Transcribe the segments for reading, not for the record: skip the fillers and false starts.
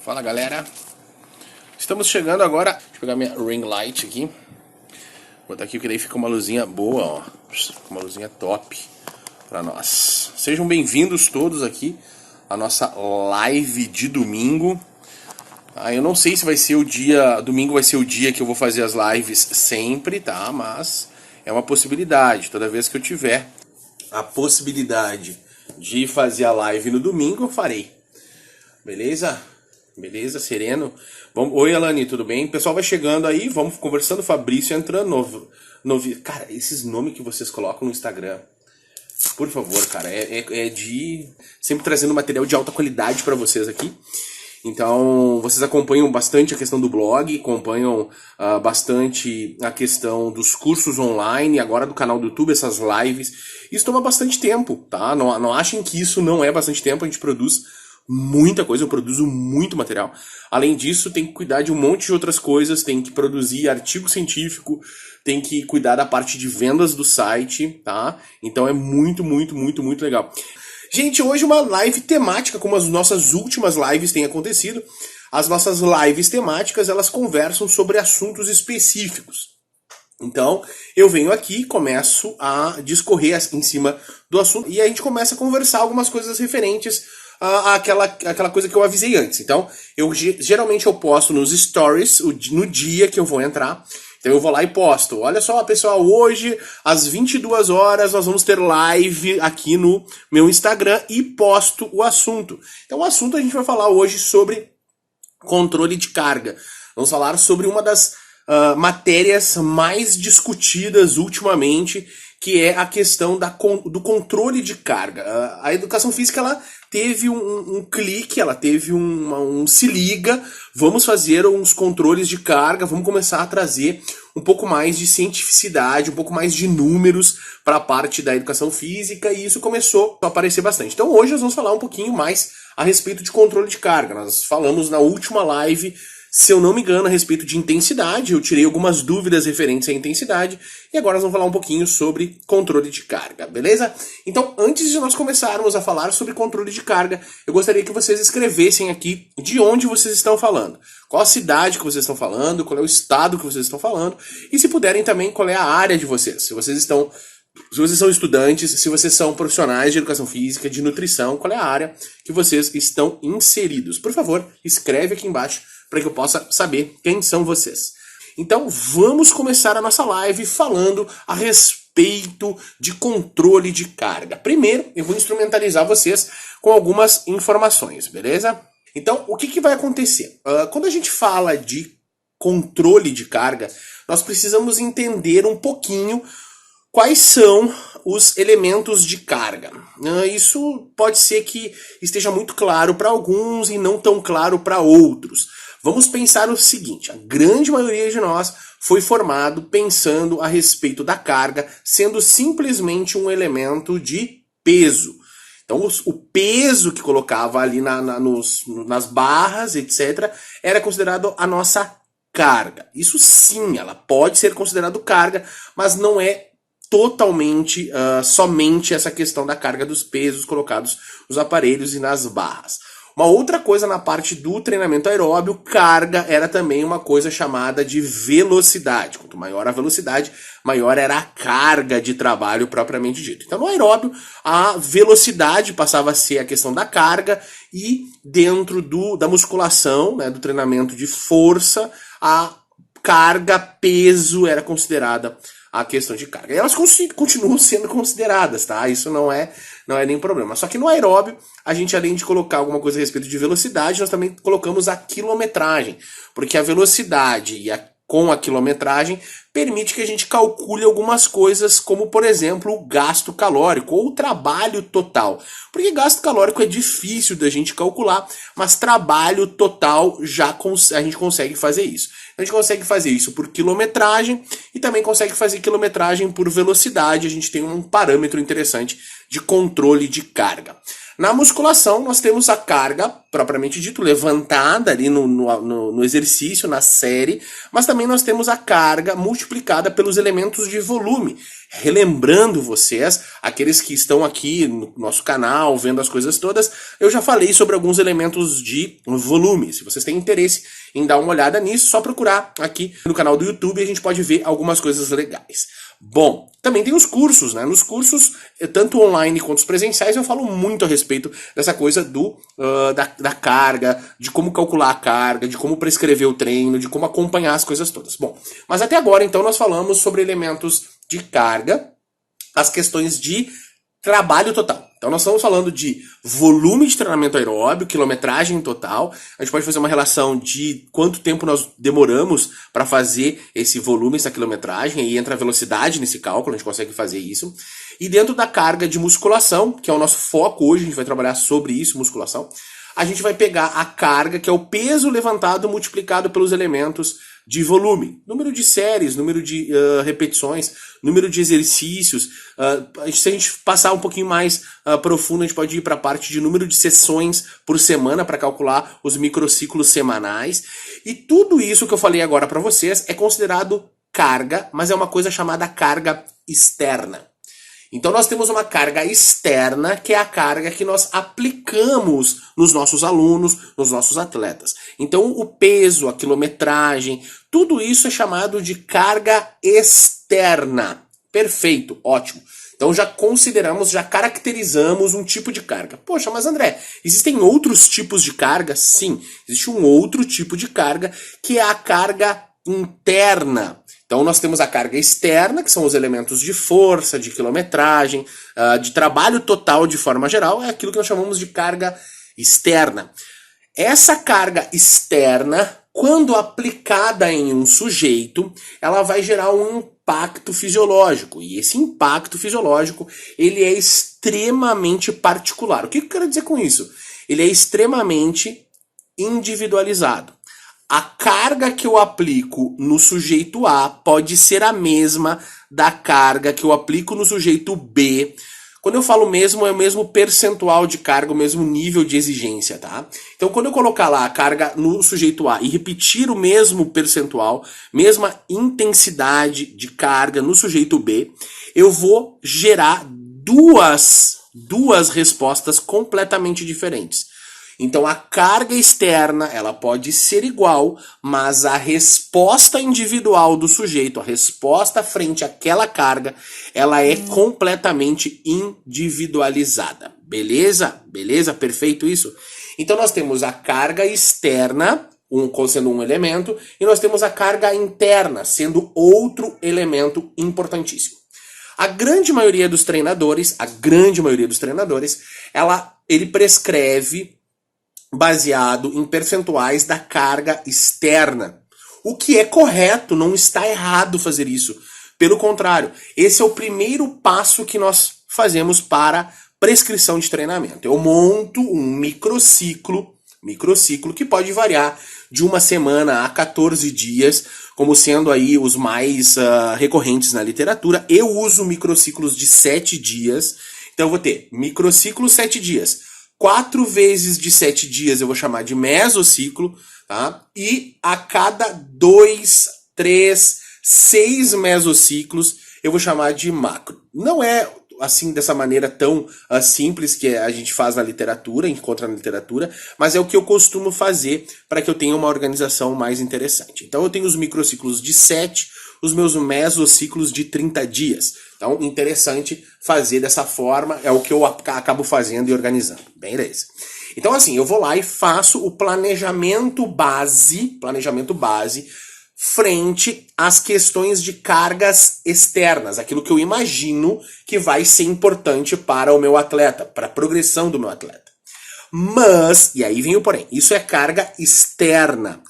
Fala galera, estamos chegando agora. Deixa eu pegar minha ring light aqui, vou botar aqui que daí fica uma luzinha boa, ó, uma luzinha top pra nós. Sejam bem-vindos todos aqui à nossa live de domingo. Eu não sei se vai ser o dia, domingo vai ser o dia que eu vou fazer as lives sempre, tá? Mas é uma possibilidade, toda vez que eu tiver a possibilidade de fazer a live no domingo, eu farei. Beleza? Beleza, sereno? Oi, Alane, tudo bem? O pessoal vai chegando aí, vamos conversando. Fabrício entrando. Cara, esses nomes que vocês colocam no Instagram, por favor, cara, é de... Sempre trazendo material de alta qualidade pra vocês aqui. Então, vocês acompanham bastante a questão do blog, acompanham bastante a questão dos cursos online, agora do canal do YouTube, essas lives. Isso toma bastante tempo, tá? Não achem que isso não é bastante tempo, a gente produz muita coisa, eu produzo muito material. Além disso, tem que cuidar de um monte de outras coisas, tem que produzir artigo científico, tem que cuidar da parte de vendas do site, tá? Então é muito legal. Gente, hoje uma live temática, como as nossas últimas lives têm acontecido. As nossas lives temáticas, elas conversam sobre assuntos específicos. Então, eu venho aqui, começo a discorrer em cima do assunto e a gente começa a conversar algumas coisas referentes aquela coisa que eu avisei antes. Então, geralmente eu posto nos stories no dia que eu vou entrar. Então eu vou lá e posto. Olha só, pessoal, hoje às 22 horas nós vamos ter live aqui no meu Instagram e posto o assunto. Então o assunto a gente vai falar hoje sobre controle de carga. Vamos falar sobre uma das matérias mais discutidas ultimamente, que é a questão do controle de carga. A educação física, ela teve um clique, ela teve um se liga, vamos fazer uns controles de carga, vamos começar a trazer um pouco mais de cientificidade, um pouco mais de números para a parte da educação física, e isso começou a aparecer bastante. Então hoje nós vamos falar um pouquinho mais a respeito de controle de carga. Nós falamos na última live, se eu não me engano, a respeito de intensidade. Eu tirei algumas dúvidas referentes à intensidade e agora nós vamos falar um pouquinho sobre controle de carga, beleza? Então, antes de nós começarmos a falar sobre controle de carga, eu gostaria que vocês escrevessem aqui de onde vocês estão falando. Qual a cidade que vocês estão falando, qual é o estado que vocês estão falando e, se puderem, também qual é a área de vocês. Se vocês são estudantes, se vocês são profissionais de educação física, de nutrição, qual é a área que vocês estão inseridos. Por favor, escreve aqui embaixo para que eu possa saber quem são vocês. Então vamos começar a nossa live falando a respeito de controle de carga. Primeiro, eu vou instrumentalizar vocês com algumas informações, beleza? Então, o que vai acontecer? Quando a gente fala de controle de carga, nós precisamos entender um pouquinho quais são os elementos de carga. Isso pode ser que esteja muito claro para alguns e não tão claro para outros. Vamos pensar o seguinte, a grande maioria de nós foi formado pensando a respeito da carga sendo simplesmente um elemento de peso. Então o peso que colocava ali nas barras, etc., era considerado a nossa carga. Isso sim, ela pode ser considerado carga, mas não é totalmente, somente essa questão da carga dos pesos colocados nos aparelhos e nas barras. Uma outra coisa na parte do treinamento aeróbio, carga era também uma coisa chamada de velocidade. Quanto maior a velocidade, maior era a carga de trabalho propriamente dito. Então no aeróbio, a velocidade passava a ser a questão da carga e dentro da musculação, né, do treinamento de força, a carga, peso era considerada a questão de carga. E elas continuam sendo consideradas, tá? Isso não é nenhum problema. Só que no aeróbio, a gente, além de colocar alguma coisa a respeito de velocidade, nós também colocamos a quilometragem. Porque a velocidade com a quilometragem permite que a gente calcule algumas coisas, como, por exemplo, o gasto calórico ou o trabalho total. Porque gasto calórico é difícil da gente calcular, mas trabalho total a gente consegue fazer isso. A gente consegue fazer isso por quilometragem e também consegue fazer quilometragem por velocidade. A gente tem um parâmetro interessante de controle de carga. Na musculação, nós temos a carga, propriamente dito, levantada ali no exercício, na série, mas também nós temos a carga multiplicada pelos elementos de volume. Relembrando vocês, aqueles que estão aqui no nosso canal, vendo as coisas todas, eu já falei sobre alguns elementos de volume. Se vocês têm interesse em dar uma olhada nisso, só procurar aqui no canal do YouTube e a gente pode ver algumas coisas legais. Bom, também tem os cursos, né? Nos cursos, tanto online quanto os presenciais, eu falo muito a respeito dessa coisa da carga, de como calcular a carga, de como prescrever o treino, de como acompanhar as coisas todas. Bom, mas até agora, então, nós falamos sobre elementos de carga, as questões de trabalho total. Então nós estamos falando de volume de treinamento aeróbio, quilometragem total. A gente pode fazer uma relação de quanto tempo nós demoramos para fazer esse volume, essa quilometragem, aí entra a velocidade nesse cálculo, a gente consegue fazer isso. E dentro da carga de musculação, que é o nosso foco hoje, a gente vai trabalhar sobre isso, musculação, a gente vai pegar a carga, que é o peso levantado multiplicado pelos elementos de volume, número de séries, número de repetições, número de exercícios. Se a gente passar um pouquinho mais profundo, a gente pode ir para a parte de número de sessões por semana para calcular os microciclos semanais. E tudo isso que eu falei agora para vocês é considerado carga, mas é uma coisa chamada carga externa. Então nós temos uma carga externa, que é a carga que nós aplicamos nos nossos alunos, nos nossos atletas. Então o peso, a quilometragem, tudo isso é chamado de carga externa. Perfeito, ótimo. Então já consideramos, já caracterizamos um tipo de carga. Poxa, mas André, existem outros tipos de carga? Sim, existe um outro tipo de carga, que é a carga interna. Então nós temos a carga externa, que são os elementos de força, de quilometragem, de trabalho total de forma geral, é aquilo que nós chamamos de carga externa. Essa carga externa, quando aplicada em um sujeito, ela vai gerar um impacto fisiológico. E esse impacto fisiológico, ele é extremamente particular. O que eu quero dizer com isso? Ele é extremamente individualizado. A carga que eu aplico no sujeito A pode ser a mesma da carga que eu aplico no sujeito B. Quando eu falo mesmo, é o mesmo percentual de carga, o mesmo nível de exigência, tá? Então, quando eu colocar lá a carga no sujeito A e repetir o mesmo percentual, mesma intensidade de carga no sujeito B, eu vou gerar duas respostas completamente diferentes. Então a carga externa, ela pode ser igual, mas a resposta individual do sujeito, a resposta frente àquela carga, ela é completamente individualizada. Beleza? Beleza? Perfeito isso? Então nós temos a carga externa, sendo um elemento, e nós temos a carga interna, sendo outro elemento importantíssimo. A grande maioria dos treinadores, ele prescreve baseado em percentuais da carga externa. O que é correto, não está errado fazer isso. Pelo contrário, esse é o primeiro passo que nós fazemos para prescrição de treinamento. Eu monto um microciclo que pode variar de uma semana a 14 dias, como sendo aí os mais recorrentes na literatura. Eu uso microciclos de 7 dias, então eu vou ter microciclo 7 dias. 4 vezes de 7 dias eu vou chamar de mesociclo, tá? E a cada 2, 3, 6 mesociclos eu vou chamar de macro. Não é assim dessa maneira tão simples que a gente faz na literatura, encontra na literatura, mas é o que eu costumo fazer para que eu tenha uma organização mais interessante. Então eu tenho os microciclos de 7, os meus mesociclos de 30 dias. Então, interessante fazer dessa forma, é o que eu acabo fazendo e organizando. Beleza. Então, assim, eu vou lá e faço o planejamento base frente às questões de cargas externas, aquilo que eu imagino que vai ser importante para o meu atleta, para a progressão do meu atleta. Mas, e aí vem o porém, isso é carga externa.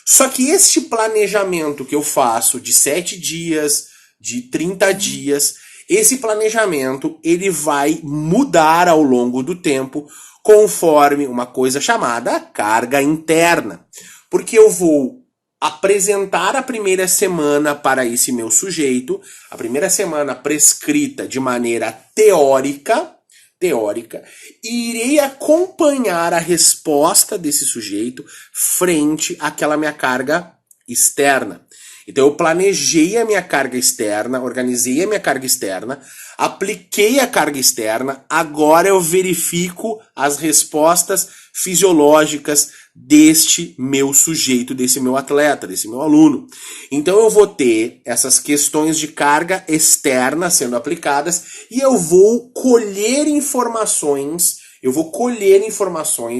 Só que este planejamento que eu faço de 7 dias, de 30 dias, esse planejamento ele vai mudar ao longo do tempo conforme uma coisa chamada carga interna. Porque eu vou apresentar a primeira semana para esse meu sujeito, a primeira semana prescrita de maneira teórica, teórica e irei acompanhar a resposta desse sujeito frente àquela minha carga externa. Então eu planejei a minha carga externa, organizei a minha carga externa, apliquei a carga externa, agora eu verifico as respostas fisiológicas deste meu sujeito, desse meu atleta, desse meu aluno. Então eu vou ter essas questões de carga externa sendo aplicadas e eu vou colher informações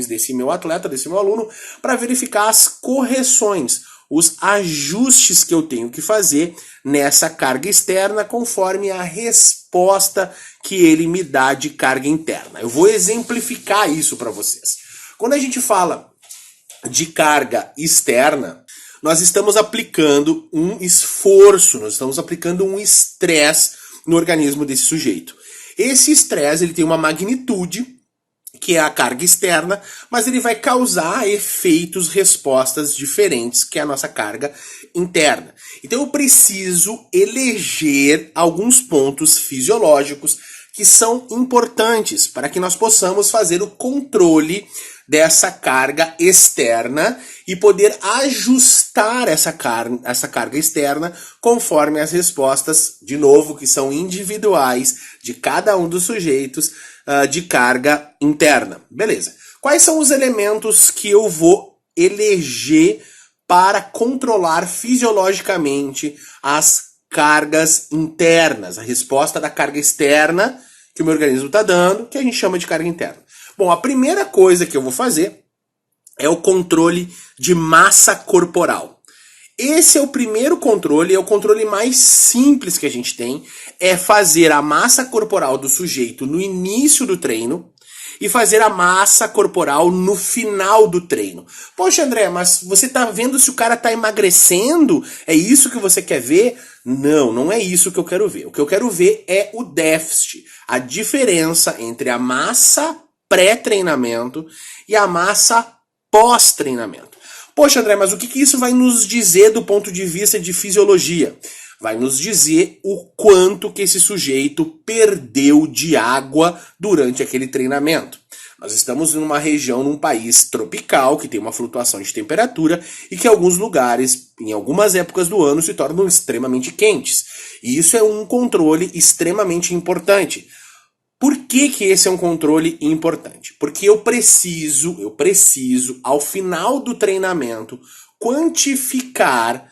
desse meu atleta, desse meu aluno, para verificar as correções, os ajustes que eu tenho que fazer nessa carga externa conforme a resposta que ele me dá de carga interna. Eu vou exemplificar isso para vocês. Quando a gente fala de carga externa, nós estamos aplicando um esforço, nós estamos aplicando um estresse no organismo desse sujeito. Esse estresse ele tem uma magnitude, que é a carga externa, mas ele vai causar efeitos, respostas diferentes, que é a nossa carga interna. Então eu preciso eleger alguns pontos fisiológicos que são importantes para que nós possamos fazer o controle dessa carga externa e poder ajustar essa carga externa conforme as respostas, de novo, que são individuais de cada um dos sujeitos, de carga interna. Beleza. Quais são os elementos que eu vou eleger para controlar fisiologicamente as cargas internas, a resposta da carga externa que o meu organismo está dando, que a gente chama de carga interna? Bom, a primeira coisa que eu vou fazer é o controle de massa corporal. Esse é o primeiro controle, é o controle mais simples que a gente tem, é fazer a massa corporal do sujeito no início do treino e fazer a massa corporal no final do treino. Poxa, André, mas você está vendo se o cara está emagrecendo? É isso que você quer ver? Não, não é isso que eu quero ver. O que eu quero ver é o déficit, a diferença entre a massa pré-treinamento e a massa pós-treinamento. Poxa, André, mas o que isso vai nos dizer do ponto de vista de fisiologia? Vai nos dizer o quanto que esse sujeito perdeu de água durante aquele treinamento. Nós estamos numa região, num país tropical, que tem uma flutuação de temperatura e que alguns lugares, em algumas épocas do ano, se tornam extremamente quentes. E isso é um controle extremamente importante. Por que esse é um controle importante? Porque eu preciso, ao final do treinamento, quantificar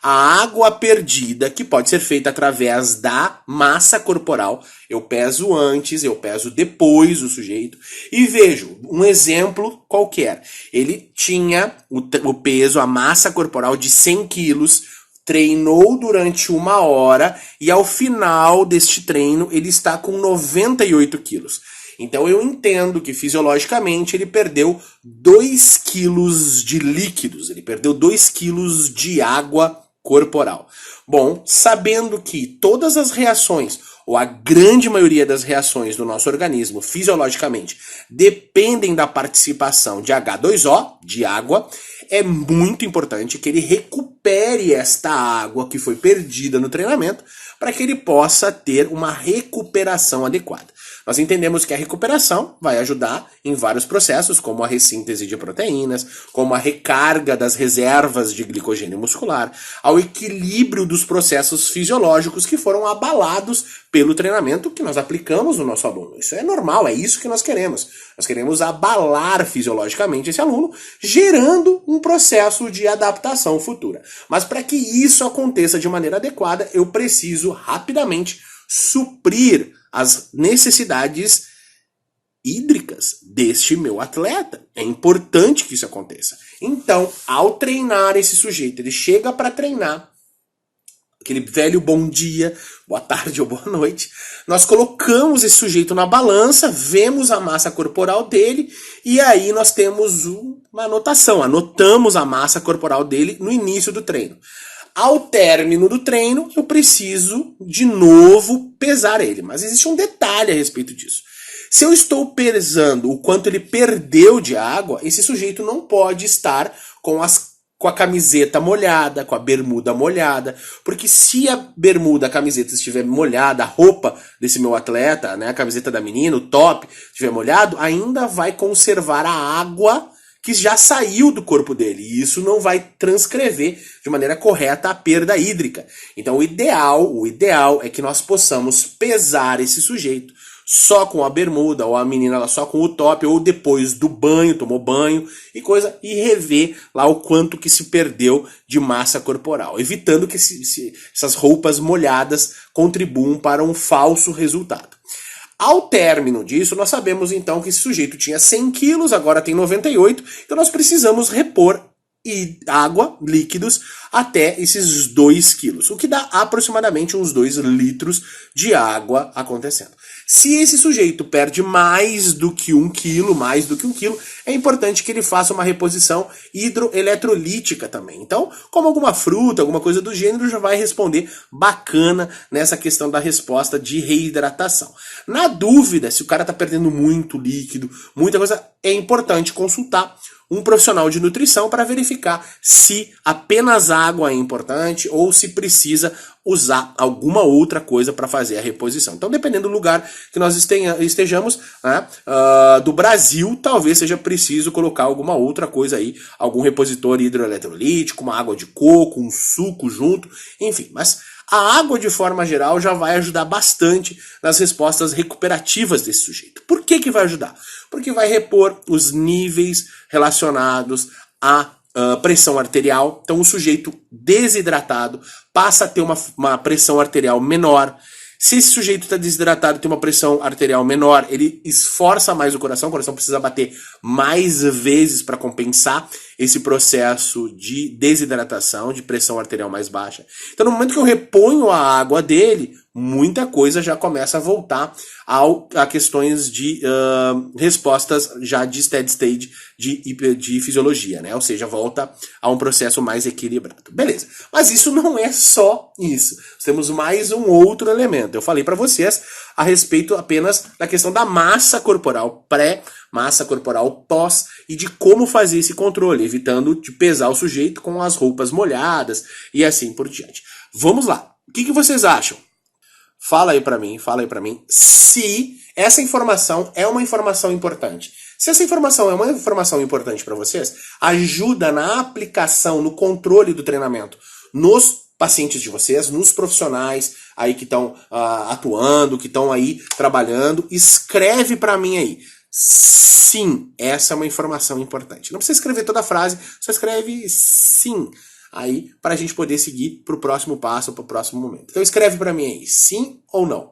a água perdida, que pode ser feita através da massa corporal. Eu peso antes, eu peso depois o sujeito e vejo um exemplo qualquer. Ele tinha o peso, a massa corporal de 100 quilos, treinou durante 1 hora e ao final deste treino ele está com 98 quilos. Então eu entendo que fisiologicamente ele perdeu 2 quilos de líquidos, ele perdeu 2 quilos de água corporal. Bom, sabendo que todas as reações, ou a grande maioria das reações do nosso organismo fisiologicamente, dependem da participação de H2O, de água, é muito importante que ele recupere esta água que foi perdida no treinamento para que ele possa ter uma recuperação adequada. Nós entendemos que a recuperação vai ajudar em vários processos, como a ressíntese de proteínas, como a recarga das reservas de glicogênio muscular, ao equilíbrio dos processos fisiológicos que foram abalados pelo treinamento que nós aplicamos no nosso aluno. Isso é normal, é isso que nós queremos. Nós queremos abalar fisiologicamente esse aluno, gerando um processo de adaptação futura. Mas para que isso aconteça de maneira adequada, eu preciso rapidamente suprir as necessidades hídricas deste meu atleta. É importante que isso aconteça. Então, ao treinar esse sujeito, ele chega para treinar, aquele velho bom dia, boa tarde ou boa noite, nós colocamos esse sujeito na balança, vemos a massa corporal dele e aí nós temos uma anotação, anotamos a massa corporal dele no início do treino. Ao término do treino, eu preciso de novo pesar ele. Mas existe um detalhe a respeito disso. Se eu estou pesando o quanto ele perdeu de água, esse sujeito não pode estar com as com a camiseta molhada, com a bermuda molhada, porque se a bermuda, a camiseta estiver molhada, a roupa desse meu atleta, né, a camiseta da menina, o top, estiver molhado, ainda vai conservar a água que já saiu do corpo dele, e isso não vai transcrever de maneira correta a perda hídrica. Então o ideal é que nós possamos pesar esse sujeito só com a bermuda, ou a menina ela só com o top, ou depois do banho, tomou banho e coisa, e rever lá o quanto que se perdeu de massa corporal, evitando que essas roupas molhadas contribuam para um falso resultado. Ao término disso, nós sabemos então que esse sujeito tinha 100 quilos, agora tem 98, então nós precisamos repor água, líquidos, até esses 2 quilos, o que dá aproximadamente uns 2 litros de água acontecendo. Se esse sujeito perde mais do que 1 quilo, é importante que ele faça uma reposição hidroeletrolítica também. Então, como alguma fruta, alguma coisa do gênero, já vai responder bacana nessa questão da resposta de reidratação. Na dúvida, se o cara está perdendo muito líquido, muita coisa, é importante consultar um profissional de nutrição para verificar se apenas água é importante ou se precisa usar alguma outra coisa para fazer a reposição. Então, dependendo do lugar que nós estejamos, né, do Brasil, talvez seja preciso colocar alguma outra coisa aí, algum repositor hidroeletrolítico, uma água de coco, um suco junto, enfim. Mas a água, de forma geral, já vai ajudar bastante nas respostas recuperativas desse sujeito. Por que vai ajudar? Porque vai repor os níveis relacionados à pressão arterial. Então o sujeito desidratado passa a ter uma pressão arterial menor. Se esse sujeito está desidratado e tem uma pressão arterial menor, ele esforça mais o coração precisa bater mais vezes para compensar esse processo de desidratação, de pressão arterial mais baixa. Então, no momento que eu reponho a água dele, muita coisa já começa a voltar a questões de respostas já de steady state de fisiologia, né? Ou seja, volta a um processo mais equilibrado. Beleza, mas isso não é só isso. Nós temos mais um outro elemento. Eu falei para vocês a respeito apenas da questão da massa corporal pré, massa corporal pós e de como fazer esse controle, evitando de pesar o sujeito com as roupas molhadas e assim por diante. Vamos lá. O que vocês acham? Fala aí pra mim se essa informação é uma informação importante. Se essa informação é uma informação importante para vocês, ajuda na aplicação, no controle do treinamento nos pacientes de vocês, nos profissionais aí que estão atuando, que estão aí trabalhando, escreve para mim aí. Sim, essa é uma informação importante. Não precisa escrever toda a frase, só escreve sim. Aí, para a gente poder seguir para o próximo passo, para o próximo momento. Então escreve para mim aí, sim ou não.